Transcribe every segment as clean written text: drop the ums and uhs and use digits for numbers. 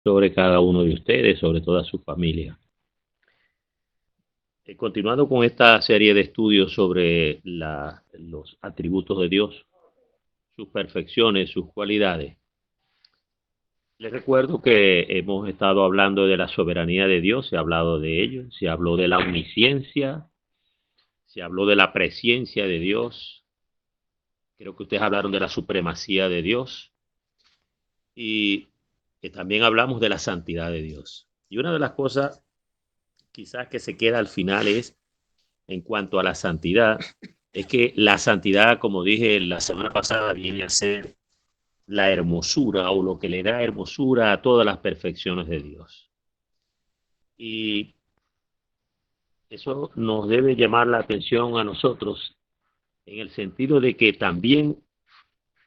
sobre cada uno de ustedes, sobre toda su familia. Continuando con esta serie de estudios sobre los atributos de Dios, sus perfecciones, sus cualidades, les recuerdo que hemos estado hablando de la soberanía de Dios, se ha hablado de ello, se habló de la omnisciencia, se habló de la presciencia de Dios, creo que ustedes hablaron de la supremacía de Dios y que también hablamos de la santidad de Dios. Y una de las cosas quizás que se queda al final es, en cuanto a la santidad, es que la santidad, como dije la semana pasada, viene a ser la hermosura o lo que le da hermosura a todas las perfecciones de Dios. Y eso nos debe llamar la atención a nosotros en el sentido de que también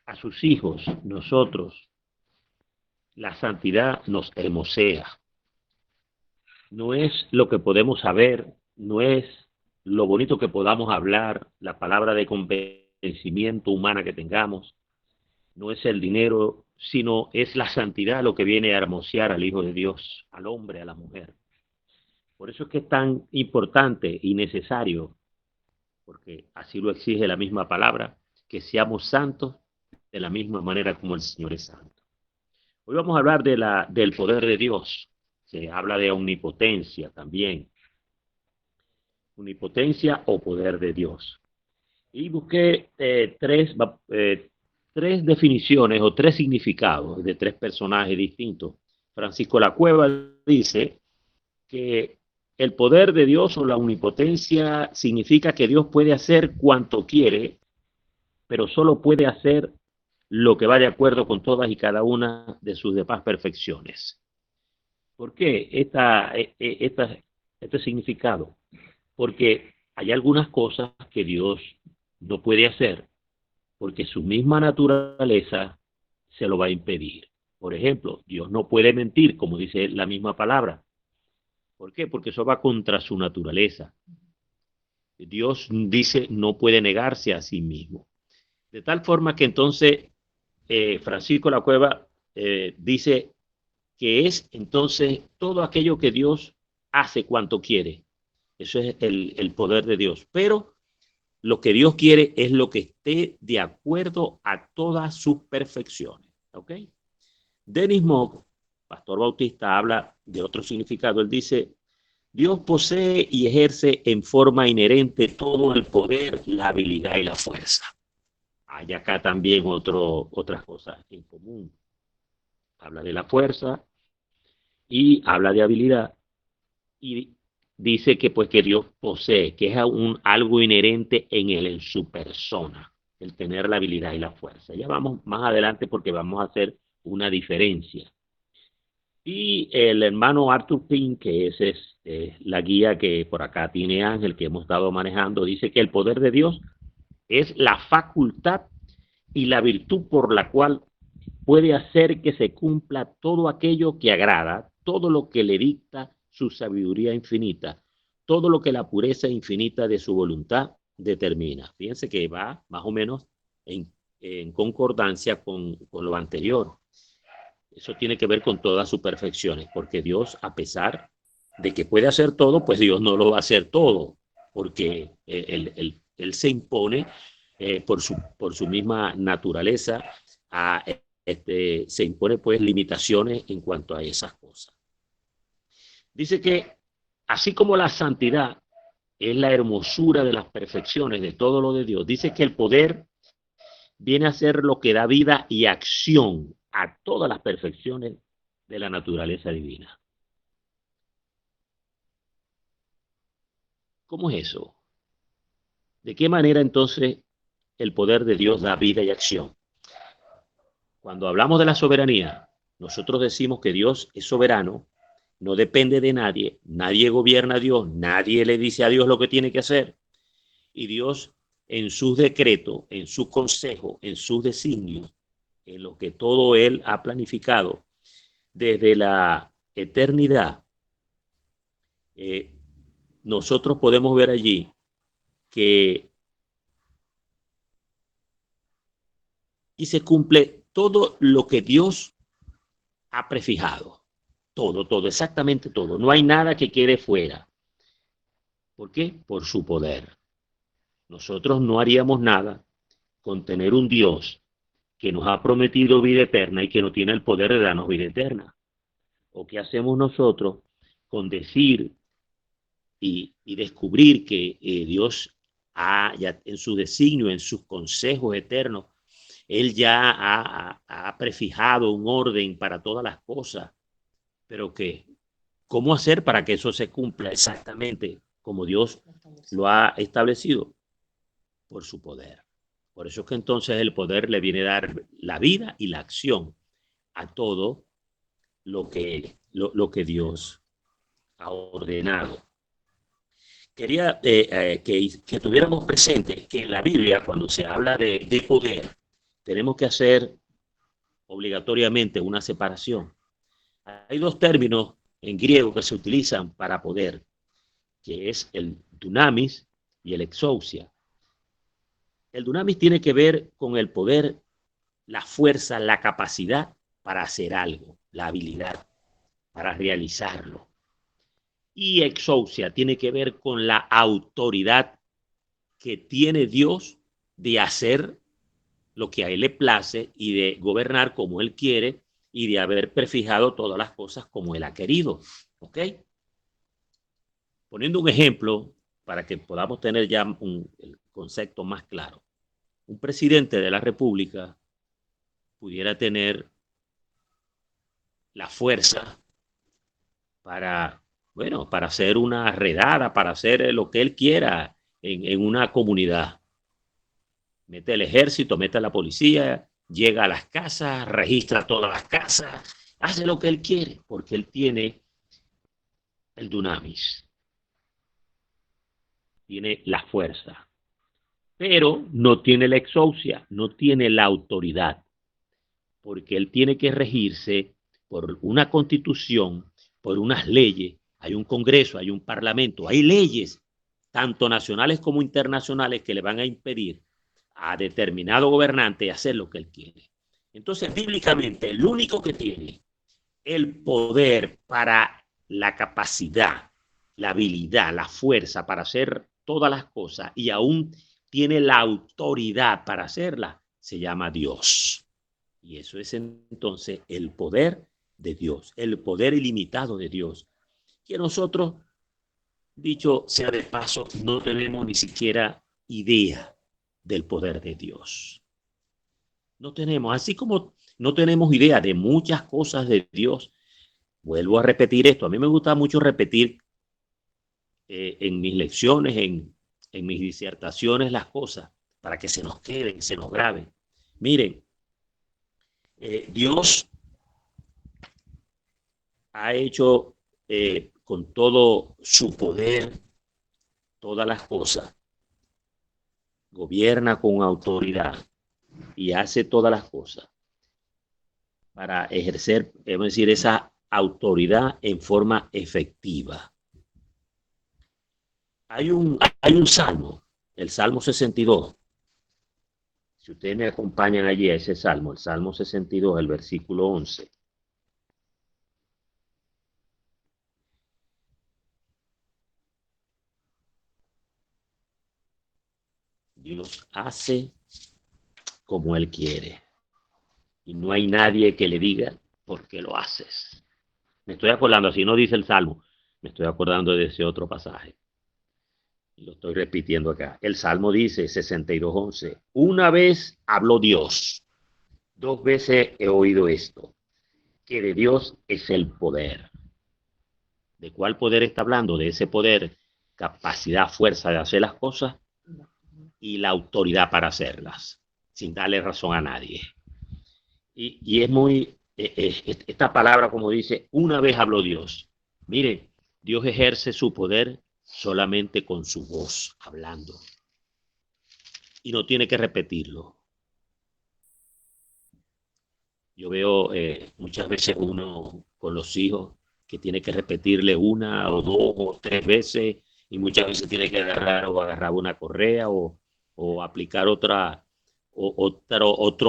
a sus hijos, nosotros, la santidad nos hermosea. No es lo que podemos saber, no es lo bonito que podamos hablar, la palabra de convencimiento humana que tengamos, no es el dinero, sino es la santidad lo que viene a hermosear al Hijo de Dios, al hombre, a la mujer. Por eso es que es tan importante y necesario, porque así lo exige la misma palabra, que seamos santos de la misma manera como el Señor es santo. Hoy vamos a hablar del poder de Dios. Se habla de omnipotencia también. Omnipotencia o poder de Dios. Y busqué tres definiciones o tres significados de tres personajes distintos. Francisco La Cueva dice que el poder de Dios o la omnipotencia significa que Dios puede hacer cuanto quiere, pero solo puede hacer lo que va de acuerdo con todas y cada una de sus demás perfecciones. ¿Por qué este significado? Porque hay algunas cosas que Dios no puede hacer porque su misma naturaleza se lo va a impedir. Por ejemplo, Dios no puede mentir, como dice la misma palabra. ¿Por qué? Porque eso va contra su naturaleza. Dios dice no puede negarse a sí mismo. De tal forma que entonces Francisco La Cueva dice que es entonces todo aquello que Dios hace cuanto quiere. Eso es el poder de Dios. Pero lo que Dios quiere es lo que esté de acuerdo a todas sus perfecciones. ¿Ok? Dennis Mock, pastor bautista, habla de otro significado. Él dice, Dios posee y ejerce en forma inherente todo el poder, la habilidad y la fuerza. Hay acá también otras cosas en común. Habla de la fuerza y habla de habilidad y dice que pues que Dios posee, que es algo inherente en él, en su persona, el tener la habilidad y la fuerza. Ya vamos más adelante porque vamos a hacer una diferencia. Y el hermano Arthur Pink, que es la guía que por acá tiene Ángel, que hemos estado manejando, dice que el poder de Dios es la facultad y la virtud por la cual puede hacer que se cumpla todo aquello que agrada, todo lo que le dicta su sabiduría infinita, todo lo que la pureza infinita de su voluntad determina. Fíjense que va más o menos en concordancia con lo anterior. Eso tiene que ver con todas sus perfecciones, porque Dios, a pesar de que puede hacer todo, pues Dios no lo va a hacer todo, porque él se impone por su misma naturaleza, a, se impone pues limitaciones en cuanto a esas cosas. Dice que así como la santidad es la hermosura de las perfecciones de todo lo de Dios, dice que el poder viene a ser lo que da vida y acción a todas las perfecciones de la naturaleza divina. ¿Cómo es eso? ¿De qué manera entonces el poder de Dios da vida y acción? Cuando hablamos de la soberanía, nosotros decimos que Dios es soberano, no depende de nadie, nadie gobierna a Dios, nadie le dice a Dios lo que tiene que hacer. Y Dios en sus decretos, en su consejo, en sus designios, en lo que todo Él ha planificado desde la eternidad, eh, nosotros podemos ver allí que y se cumple todo lo que Dios ha prefijado. Todo, todo, exactamente todo. No hay nada que quede fuera. ¿Por qué? Por su poder. Nosotros no haríamos nada con tener un Dios que nos ha prometido vida eterna y que no tiene el poder de darnos vida eterna. ¿O qué hacemos nosotros con decir y descubrir que Dios ya en su designio, en sus consejos eternos, Él ya ha prefijado un orden para todas las cosas, pero que, ¿cómo hacer para que eso se cumpla exactamente como Dios lo ha establecido? Por su poder. Por eso es que entonces el poder le viene a dar la vida y la acción a todo lo que Dios ha ordenado. Quería que tuviéramos presente que en la Biblia, cuando se habla de poder, tenemos que hacer obligatoriamente una separación. Hay dos términos en griego que se utilizan para poder, que es el dunamis y el exousia. El dunamis tiene que ver con el poder, la fuerza, la capacidad para hacer algo, la habilidad para realizarlo. Y exousia tiene que ver con la autoridad que tiene Dios de hacer lo que a Él le place y de gobernar como Él quiere y de haber prefijado todas las cosas como Él ha querido. ¿Ok? Poniendo un ejemplo para que podamos tener ya el concepto más claro. Un presidente de la República pudiera tener la fuerza para, bueno, para hacer una redada, para hacer lo que él quiera en una comunidad. Mete el ejército, mete a la policía, llega a las casas, registra todas las casas, hace lo que él quiere, porque él tiene el dunamis, tiene la fuerza, pero no tiene la exousia, no tiene la autoridad, porque él tiene que regirse por una constitución, por unas leyes, hay un congreso, hay un parlamento, hay leyes, tanto nacionales como internacionales, que le van a impedir a determinado gobernante hacer lo que él quiere. Entonces, bíblicamente, el único que tiene el poder para la capacidad, la habilidad, la fuerza para hacer todas las cosas y aún tiene la autoridad para hacerlas, se llama Dios. Y eso es entonces el poder de Dios, el poder ilimitado de Dios, que nosotros, dicho sea de paso, no tenemos ni siquiera idea del poder de Dios. No tenemos, así como no tenemos idea de muchas cosas de Dios. Vuelvo a repetir esto, a mí me gusta mucho repetir en mis lecciones, en mis disertaciones las cosas, para que se nos queden, se nos graben. Miren, Dios ha hecho con todo su poder todas las cosas, gobierna con autoridad y hace todas las cosas para ejercer, es decir, esa autoridad en forma efectiva. Hay un salmo, el Salmo 62. Si ustedes me acompañan allí a ese salmo, el Salmo 62, el versículo 11. Dios hace como Él quiere. Y no hay nadie que le diga por qué lo haces. Me estoy acordando, así no dice el Salmo, me estoy acordando de ese otro pasaje. Y lo estoy repitiendo acá. El Salmo dice 62:11. Una vez habló Dios, dos veces he oído esto, que de Dios es el poder. ¿De cuál poder está hablando? De ese poder, capacidad, fuerza de hacer las cosas y la autoridad para hacerlas, sin darle razón a nadie. Y es muy, esta palabra, como dice, una vez habló Dios. Mire, Dios ejerce su poder solamente con su voz, hablando. Y no tiene que repetirlo. Yo veo muchas veces uno con los hijos que tiene que repetirle una o dos o tres veces y muchas veces tiene que agarrar una correa o aplicar otro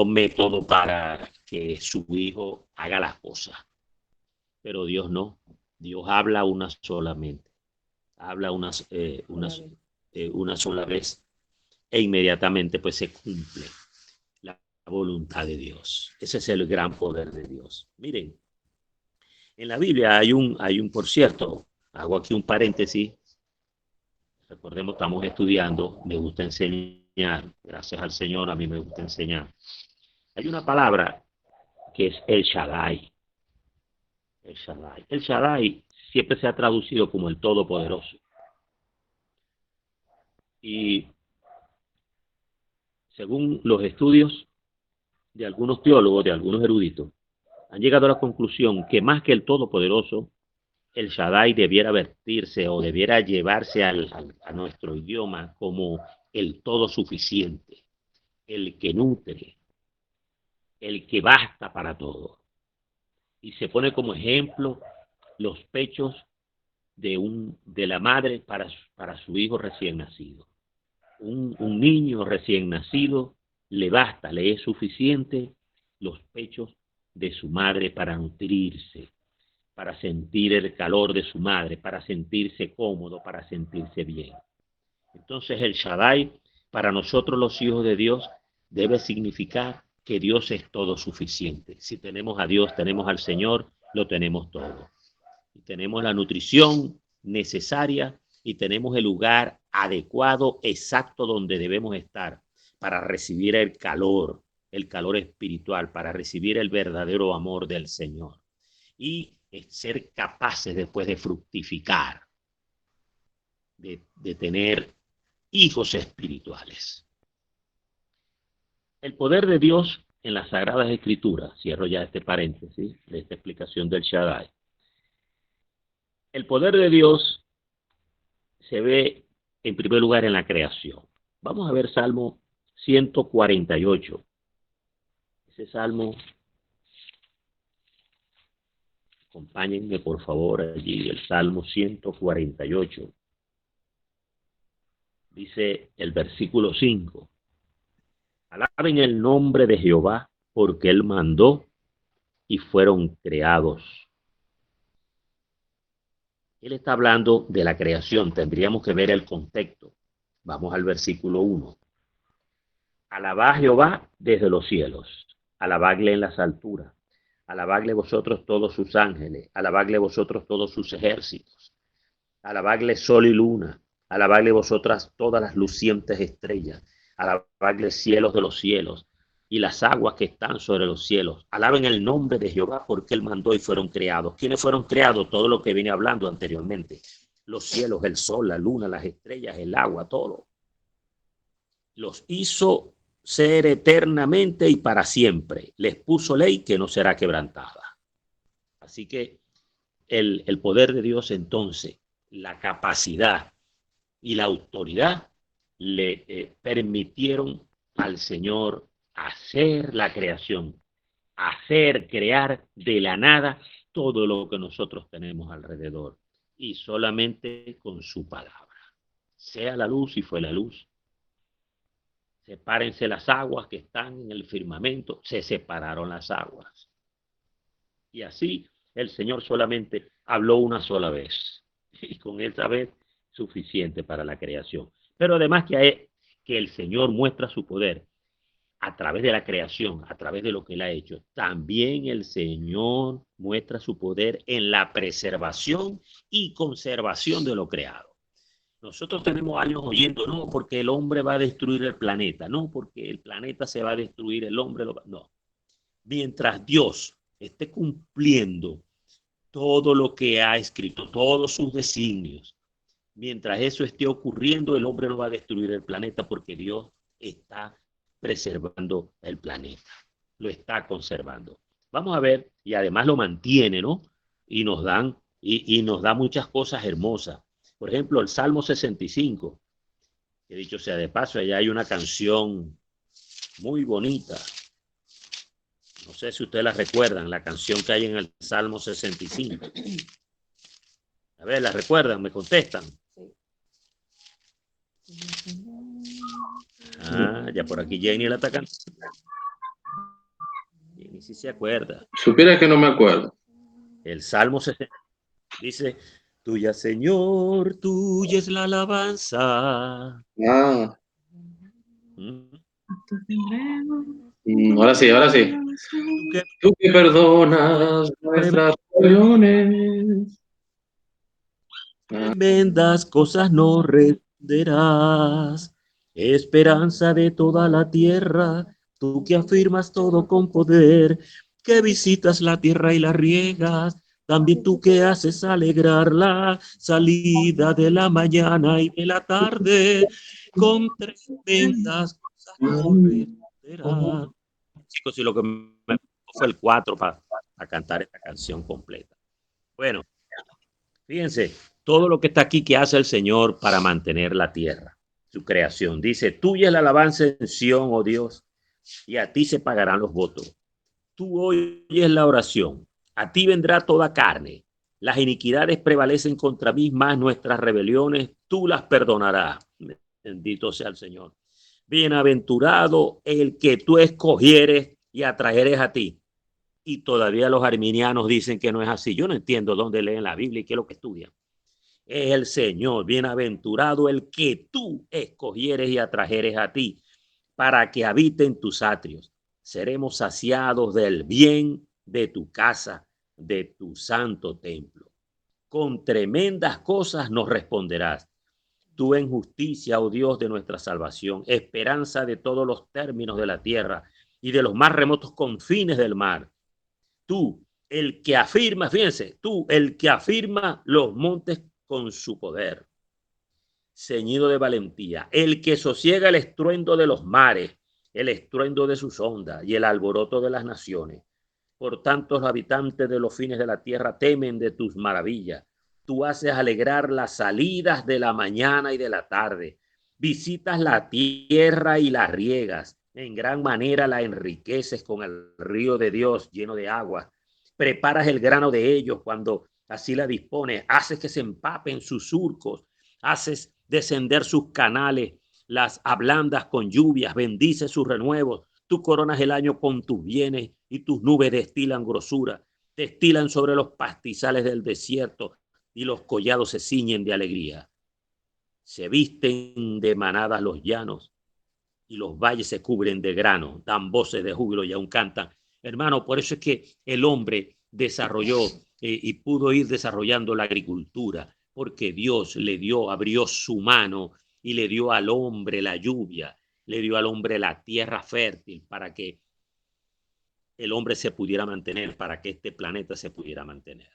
método para que su hijo haga las cosas. pero Dios no. Dios habla una solamente. Habla una sola vez e inmediatamente pues se cumple la voluntad de Dios. Ese es el gran poder de Dios. Miren, en la Biblia por cierto, hago aquí un paréntesis. Recordemos, estamos estudiando, me gusta enseñar, gracias al Señor, a mí me gusta enseñar. Hay una palabra que es el Shaddai. El Shaddai. El Shaddai siempre se ha traducido como el Todopoderoso. Y según los estudios de algunos teólogos, de algunos eruditos, han llegado a la conclusión que más que el Todopoderoso, el Shaddai debiera vertirse o debiera llevarse a nuestro idioma como el todo suficiente, el que nutre, el que basta para todo. Y se pone como ejemplo los pechos de la madre para su hijo recién nacido. Un niño recién nacido le basta, le es suficiente los pechos de su madre para nutrirse, para sentir el calor de su madre, para sentirse cómodo, para sentirse bien. Entonces el Shaddai, para nosotros los hijos de Dios, debe significar que Dios es todo suficiente. Si tenemos a Dios, tenemos al Señor, lo tenemos todo. Y tenemos la nutrición necesaria y tenemos el lugar adecuado, exacto donde debemos estar para recibir el calor espiritual, para recibir el verdadero amor del Señor. Y ser capaces después de fructificar, de tener hijos espirituales. El poder de Dios en las Sagradas Escrituras, cierro ya este paréntesis de esta explicación del Shaddai. El poder de Dios se ve en primer lugar en la creación. Vamos a ver Salmo 148. Ese Salmo, acompáñenme por favor allí, el Salmo 148. Dice el versículo 5. Alaben el nombre de Jehová, porque él mandó y fueron creados. Él está hablando de la creación, tendríamos que ver el contexto. Vamos al versículo 1. Alabad a Jehová desde los cielos, alabadle en las alturas, alabadle vosotros todos sus ángeles, alabadle vosotros todos sus ejércitos, alabadle sol y luna, alabadle vosotras todas las lucientes estrellas, alabadle cielos de los cielos y las aguas que están sobre los cielos. Alaben el nombre de Jehová porque él mandó y fueron creados. ¿Quiénes fueron creados? Todo lo que vine hablando anteriormente. Los cielos, el sol, la luna, las estrellas, el agua, todo. Los hizo ser eternamente y para siempre. Les puso ley que no será quebrantada. Así que el poder de Dios entonces, la capacidad y la autoridad le permitieron al Señor hacer la creación, crear de la nada todo lo que nosotros tenemos alrededor y solamente con su palabra. Sea la luz y fue la luz. Sepárense las aguas que están en el firmamento, se separaron las aguas. Y así el Señor solamente habló una sola vez y con esa vez suficiente para la creación. Pero además que el Señor muestra su poder a través de la creación, a través de lo que él ha hecho. También el Señor muestra su poder en la preservación y conservación de lo creado. Nosotros tenemos años oyendo, no, porque el hombre va a destruir el planeta, no, porque el planeta se va a destruir, el hombre lo va... No. Mientras Dios esté cumpliendo todo lo que ha escrito, todos sus designios, mientras eso esté ocurriendo, el hombre no va a destruir el planeta porque Dios está preservando el planeta, lo está conservando. Vamos a ver, y además lo mantiene, ¿no? Y nos da muchas cosas hermosas. Por ejemplo, el Salmo 65, que dicho sea de paso, allá hay una canción muy bonita. No sé si ustedes la recuerdan, la canción que hay en el Salmo 65. A ver, ¿la recuerdan? ¿Me contestan? Ah, ya por aquí Jenny la está cantando. Jenny sí se acuerda. Supiera que no me acuerdo. El Salmo 60 dice, tuya, Señor, tuya es la alabanza. Ah. Mm. Ahora sí, ahora sí. Tú que perdonas nuestras rebeliones. Tremendas cosas nos renderás, esperanza de toda la tierra, tú que afirmas todo con poder, que visitas la tierra y la riegas, también tú que haces alegrar la salida de la mañana y de la tarde, con tremendas cosas nos renderás. Chicos, y lo que me fue el 4 para cantar esta canción completa. Bueno, fíjense, todo lo que está aquí que hace el Señor para mantener la tierra, su creación. Dice, tuya es la alabanza en Sión, oh Dios, y a ti se pagarán los votos. Tú oyes la oración, a ti vendrá toda carne. Las iniquidades prevalecen contra mí, más nuestras rebeliones tú las perdonarás. Bendito sea el Señor. Bienaventurado el que tú escogieres y atraeres a ti. Y todavía los arminianos dicen que no es así. Yo no entiendo dónde leen la Biblia y qué es lo que estudian. Es el Señor, bienaventurado el que tú escogieres y atrajeres a ti, para que habite en tus atrios. Seremos saciados del bien de tu casa, de tu santo templo. Con tremendas cosas nos responderás. Tú en justicia, oh Dios de nuestra salvación, esperanza de todos los términos de la tierra y de los más remotos confines del mar. Tú, el que afirma, fíjense, tú, el que afirma los montes con su poder, ceñido de valentía, el que sosiega el estruendo de los mares, el estruendo de sus ondas y el alboroto de las naciones. Por tanto, los habitantes de los fines de la tierra temen de tus maravillas. Tú haces alegrar las salidas de la mañana y de la tarde. Visitas la tierra y la riegas. En gran manera la enriqueces con el río de Dios lleno de agua. Preparas el grano de ellos cuando así la dispones. Haces que se empapen sus surcos. Haces descender sus canales. Las ablandas con lluvias. Bendices sus renuevos. Tú coronas el año con tus bienes y tus nubes destilan grosura. Destilan sobre los pastizales del desierto y los collados se ciñen de alegría. Se visten de manadas los llanos y los valles se cubren de grano, dan voces de júbilo y aún cantan. Hermano, por eso es que el hombre desarrolló y pudo ir desarrollando la agricultura, porque Dios le dio, abrió su mano y le dio al hombre la lluvia, le dio al hombre la tierra fértil para que el hombre se pudiera mantener, para que este planeta se pudiera mantener.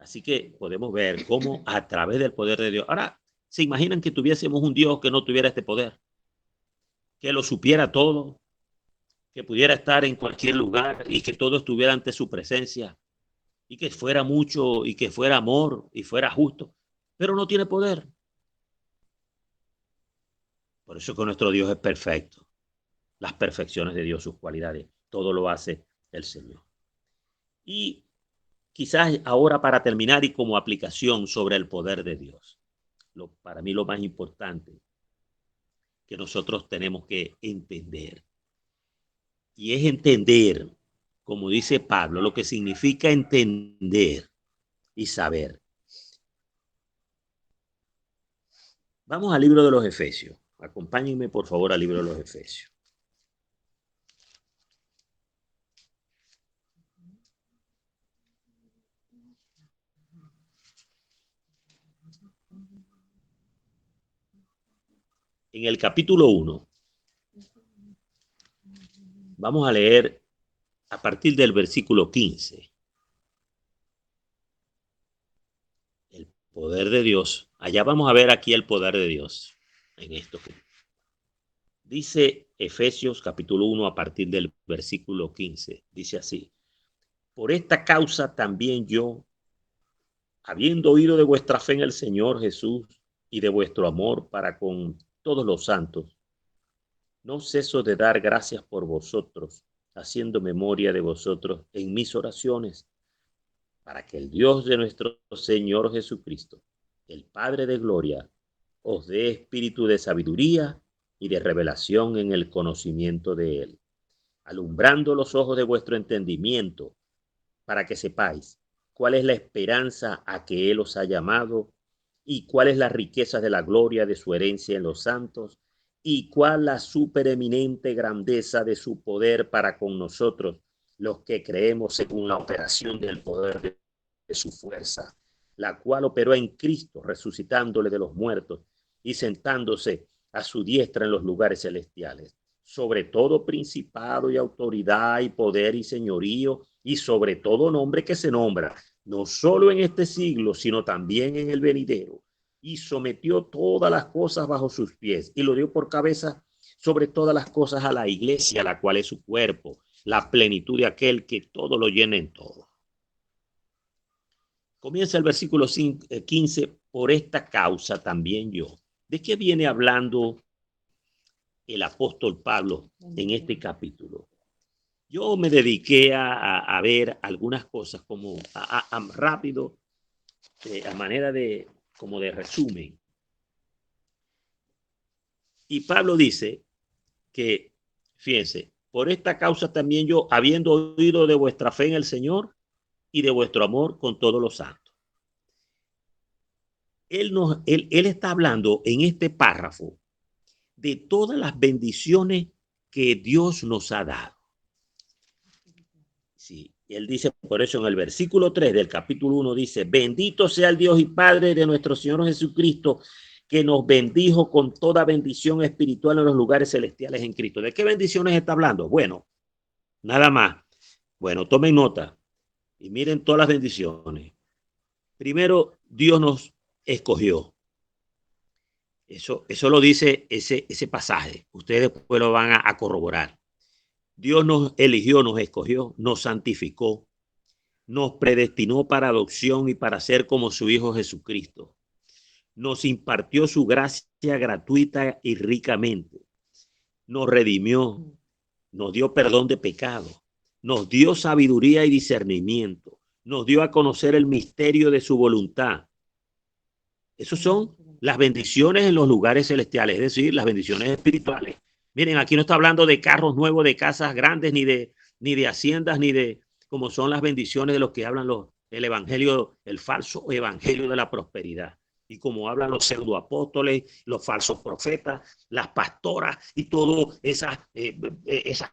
Así que podemos ver cómo a través del poder de Dios. Ahora, ¿se imaginan que tuviésemos un Dios que no tuviera este poder? Que lo supiera todo, que pudiera estar en cualquier lugar y que todo estuviera ante su presencia y que fuera mucho y que fuera amor y fuera justo, pero no tiene poder. Por eso que nuestro Dios es perfecto. Las perfecciones de Dios, sus cualidades, todo lo hace el Señor. Y quizás ahora para terminar y como aplicación sobre el poder de Dios, para mí lo más importante que nosotros tenemos que entender, y es entender, como dice Pablo, lo que significa entender y saber. Vamos al libro de los Efesios. Acompáñenme por favor al libro de los Efesios. En el capítulo 1, vamos a leer a partir del versículo 15. El poder de Dios. Allá vamos a ver aquí el poder de Dios en esto. Dice Efesios capítulo 1 a partir del versículo 15. Dice así. Por esta causa también yo, habiendo oído de vuestra fe en el Señor Jesús y de vuestro amor para con todos los santos, no ceso de dar gracias por vosotros, haciendo memoria de vosotros en mis oraciones, para que el Dios de nuestro Señor Jesucristo, el Padre de gloria, os dé espíritu de sabiduría y de revelación en el conocimiento de Él, alumbrando los ojos de vuestro entendimiento, para que sepáis cuál es la esperanza a que Él os ha llamado y cuál es la riqueza de la gloria de su herencia en los santos y cuál la supereminente grandeza de su poder para con nosotros, los que creemos según la operación del poder de su fuerza, la cual operó en Cristo, resucitándole de los muertos y sentándose a su diestra en los lugares celestiales, sobre todo principado y autoridad y poder y señorío y sobre todo nombre que se nombra, no solo en este siglo, sino también en el venidero, y sometió todas las cosas bajo sus pies y lo dio por cabeza sobre todas las cosas a la iglesia, la cual es su cuerpo, la plenitud de aquel que todo lo llena en todo. Comienza el versículo 15, por esta causa también yo. ¿De qué viene hablando el apóstol Pablo en este capítulo? Yo me dediqué a ver algunas cosas como rápido, a manera de como de resumen. Y Pablo dice que, fíjense, por esta causa también yo, habiendo oído de vuestra fe en el Señor y de vuestro amor con todos los santos. Él está hablando en este párrafo de todas las bendiciones que Dios nos ha dado. Sí, él dice, por eso en el versículo 3 del capítulo 1 dice, bendito sea el Dios y Padre de nuestro Señor Jesucristo, que nos bendijo con toda bendición espiritual en los lugares celestiales en Cristo. ¿De qué bendiciones está hablando? Bueno, nada más. Bueno, tomen nota y miren todas las bendiciones. Primero, Dios nos escogió. Eso lo dice ese pasaje. Ustedes después lo van a corroborar. Dios nos eligió, nos escogió, nos santificó, nos predestinó para adopción y para ser como su Hijo Jesucristo. Nos impartió su gracia gratuita y ricamente. Nos redimió, nos dio perdón de pecado, nos dio sabiduría y discernimiento, nos dio a conocer el misterio de su voluntad. Esos son las bendiciones en los lugares celestiales, es decir, las bendiciones espirituales. Miren, aquí no está hablando de carros nuevos, de casas grandes, ni de haciendas, ni de como son las bendiciones de los que hablan el evangelio, el falso evangelio de la prosperidad. Y como hablan los pseudoapóstoles, los falsos profetas, las pastoras y toda esa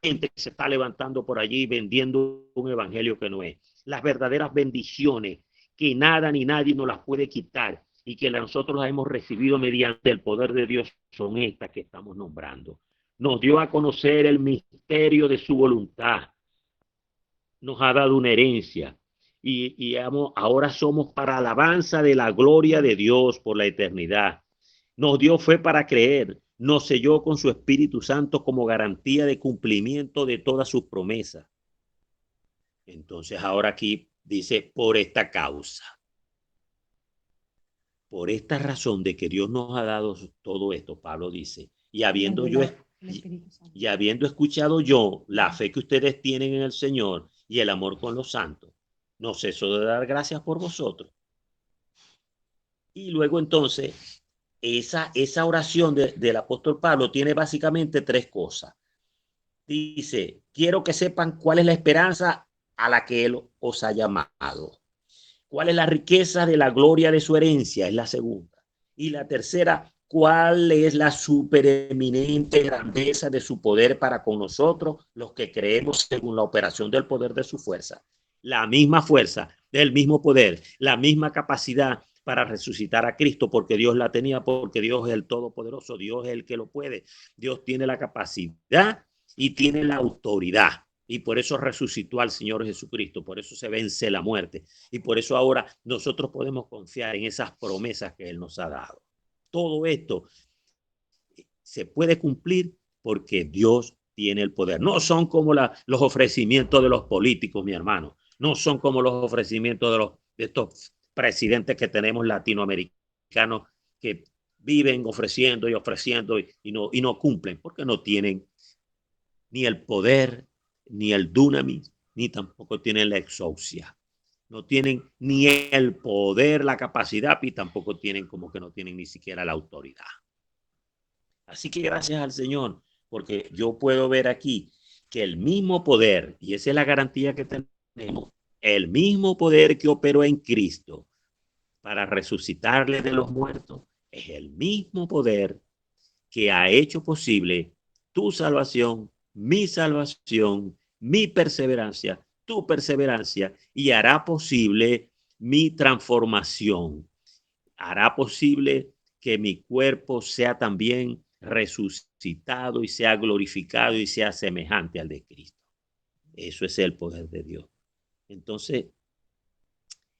gente que se está levantando por allí vendiendo un evangelio que no es. Las verdaderas bendiciones que nada ni nadie nos las puede quitar y que nosotros las hemos recibido mediante el poder de Dios son estas que estamos nombrando. Nos dio a conocer el misterio de su voluntad. Nos ha dado una herencia. Y ahora somos para alabanza de la gloria de Dios por la eternidad. Nos dio fe para creer. Nos selló con su Espíritu Santo como garantía de cumplimiento de todas sus promesas. Entonces ahora aquí dice, por esta causa. Por esta razón de que Dios nos ha dado todo esto, Pablo dice, y habiendo escuchado yo la fe que ustedes tienen en el Señor y el amor con los santos, no ceso de dar gracias por vosotros. Y luego entonces, esa oración del apóstol Pablo tiene básicamente tres cosas. Dice, quiero que sepan cuál es la esperanza a la que Él os ha llamado. ¿Cuál es la riqueza de la gloria de su herencia? Es la segunda. Y la tercera, ¿cuál es la supereminente grandeza de su poder para con nosotros, los que creemos según la operación del poder de su fuerza? La misma fuerza, el mismo poder, la misma capacidad para resucitar a Cristo, porque Dios la tenía, porque Dios es el Todopoderoso, Dios es el que lo puede. Dios tiene la capacidad y tiene la autoridad. Y por eso resucitó al Señor Jesucristo, por eso se vence la muerte. Y por eso ahora nosotros podemos confiar en esas promesas que Él nos ha dado. Todo esto se puede cumplir porque Dios tiene el poder. No son como los ofrecimientos de los políticos, mi hermano. No son como los ofrecimientos de estos presidentes que tenemos latinoamericanos que viven ofreciendo y ofreciendo y no cumplen porque no tienen ni el poder, ni el dunamis, ni tampoco tienen la exousia. No tienen ni el poder, la capacidad, y tampoco tienen como que no tienen ni siquiera la autoridad. Así que gracias al Señor, porque yo puedo ver aquí que el mismo poder, y esa es la garantía que tenemos, el mismo poder que operó en Cristo para resucitarle de los muertos, es el mismo poder que ha hecho posible tu salvación, mi perseverancia, tu perseverancia, y hará posible mi transformación. Hará posible que mi cuerpo sea también resucitado y sea glorificado y sea semejante al de Cristo. Eso es el poder de Dios. Entonces,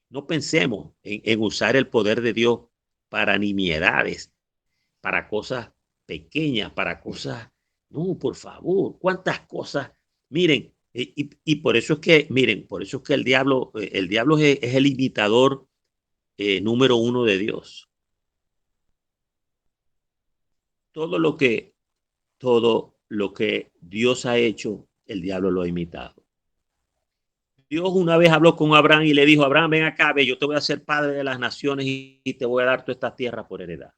no pensemos en usar el poder de Dios para nimiedades, para cosas pequeñas, para cosas, no, por favor, cuántas cosas, miren, y por eso es que, miren, por eso es que el diablo es el imitador número uno de Dios. Todo lo que, todo lo que Dios ha hecho, el diablo lo ha imitado. Dios una vez habló con Abraham y le dijo, Abraham, ven acá, ve, yo te voy a hacer padre de las naciones y te voy a dar toda esta tierra por heredad.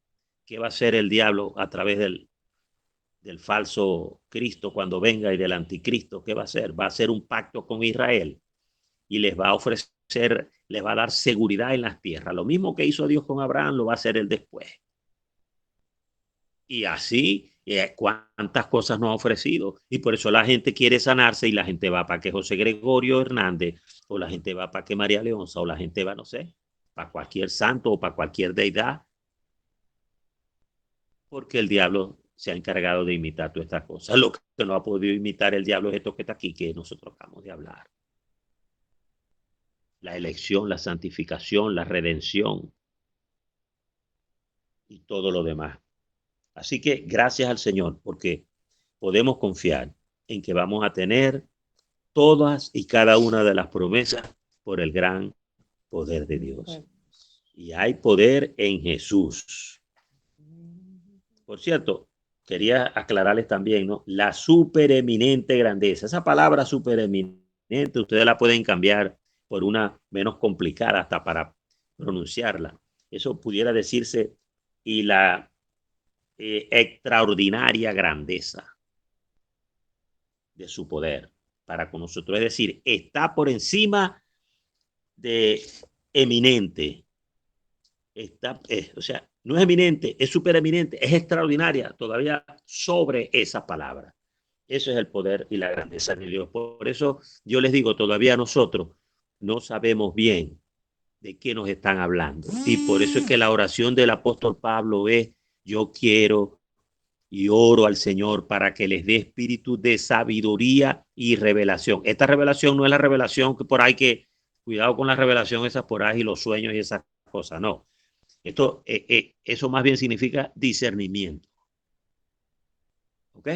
¿Qué va a hacer el diablo a través del falso Cristo cuando venga y del anticristo? ¿Qué va a hacer? Va a hacer un pacto con Israel y les va a ofrecer, les va a dar seguridad en las tierras. Lo mismo que hizo Dios con Abraham, lo va a hacer él después. Y así, cuántas cosas nos ha ofrecido. Y por eso la gente quiere sanarse y la gente va para que José Gregorio Hernández, o la gente va para que María Leonza, o la gente va, no sé, para cualquier santo o para cualquier deidad. Porque el diablo se ha encargado de imitar todas estas cosas. Lo que no ha podido imitar el diablo es esto que está aquí, que nosotros acabamos de hablar. La elección, la santificación, la redención y todo lo demás. Así que gracias al Señor, porque podemos confiar en que vamos a tener todas y cada una de las promesas por el gran poder de Dios. Y hay poder en Jesús. Por cierto, quería aclararles también, ¿no? La supereminente grandeza. Esa palabra supereminente, ustedes la pueden cambiar por una menos complicada hasta para pronunciarla. Eso pudiera decirse, y la extraordinaria grandeza de su poder para con nosotros. Es decir, está por encima de eminente. Está, o sea, no es eminente, es supereminente, es extraordinaria, todavía sobre esa palabra. Eso es el poder y la grandeza de Dios. Por eso yo les digo, todavía nosotros no sabemos bien de qué nos están hablando. Y por eso es que la oración del apóstol Pablo es, yo quiero y oro al Señor para que les dé espíritu de sabiduría y revelación. Esta revelación no es la revelación que por ahí que, cuidado con la revelación esas por ahí y los sueños y esas cosas, no. Esto, eso más bien significa discernimiento. ¿Ok?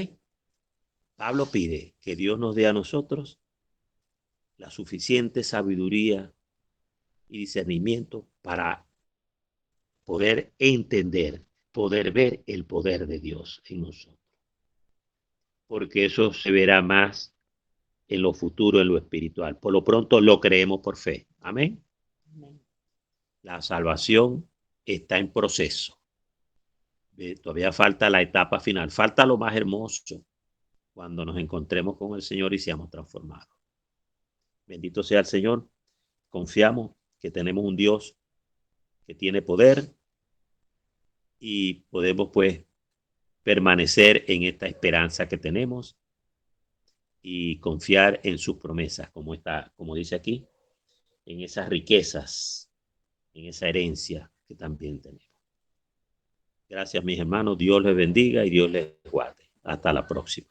Pablo pide que Dios nos dé a nosotros la suficiente sabiduría y discernimiento para poder entender, poder ver el poder de Dios en nosotros. Porque eso se verá más en lo futuro, en lo espiritual. Por lo pronto lo creemos por fe. Amén. Amén. La salvación está en proceso. Todavía falta la etapa final, falta lo más hermoso cuando nos encontremos con el Señor y seamos transformados. Bendito sea el Señor. Confiamos que tenemos un Dios que tiene poder y podemos pues permanecer en esta esperanza que tenemos y confiar en sus promesas, como dice aquí, en esas riquezas, en esa herencia que también tenemos. Gracias, mis hermanos. Dios les bendiga y Dios les guarde. Hasta la próxima.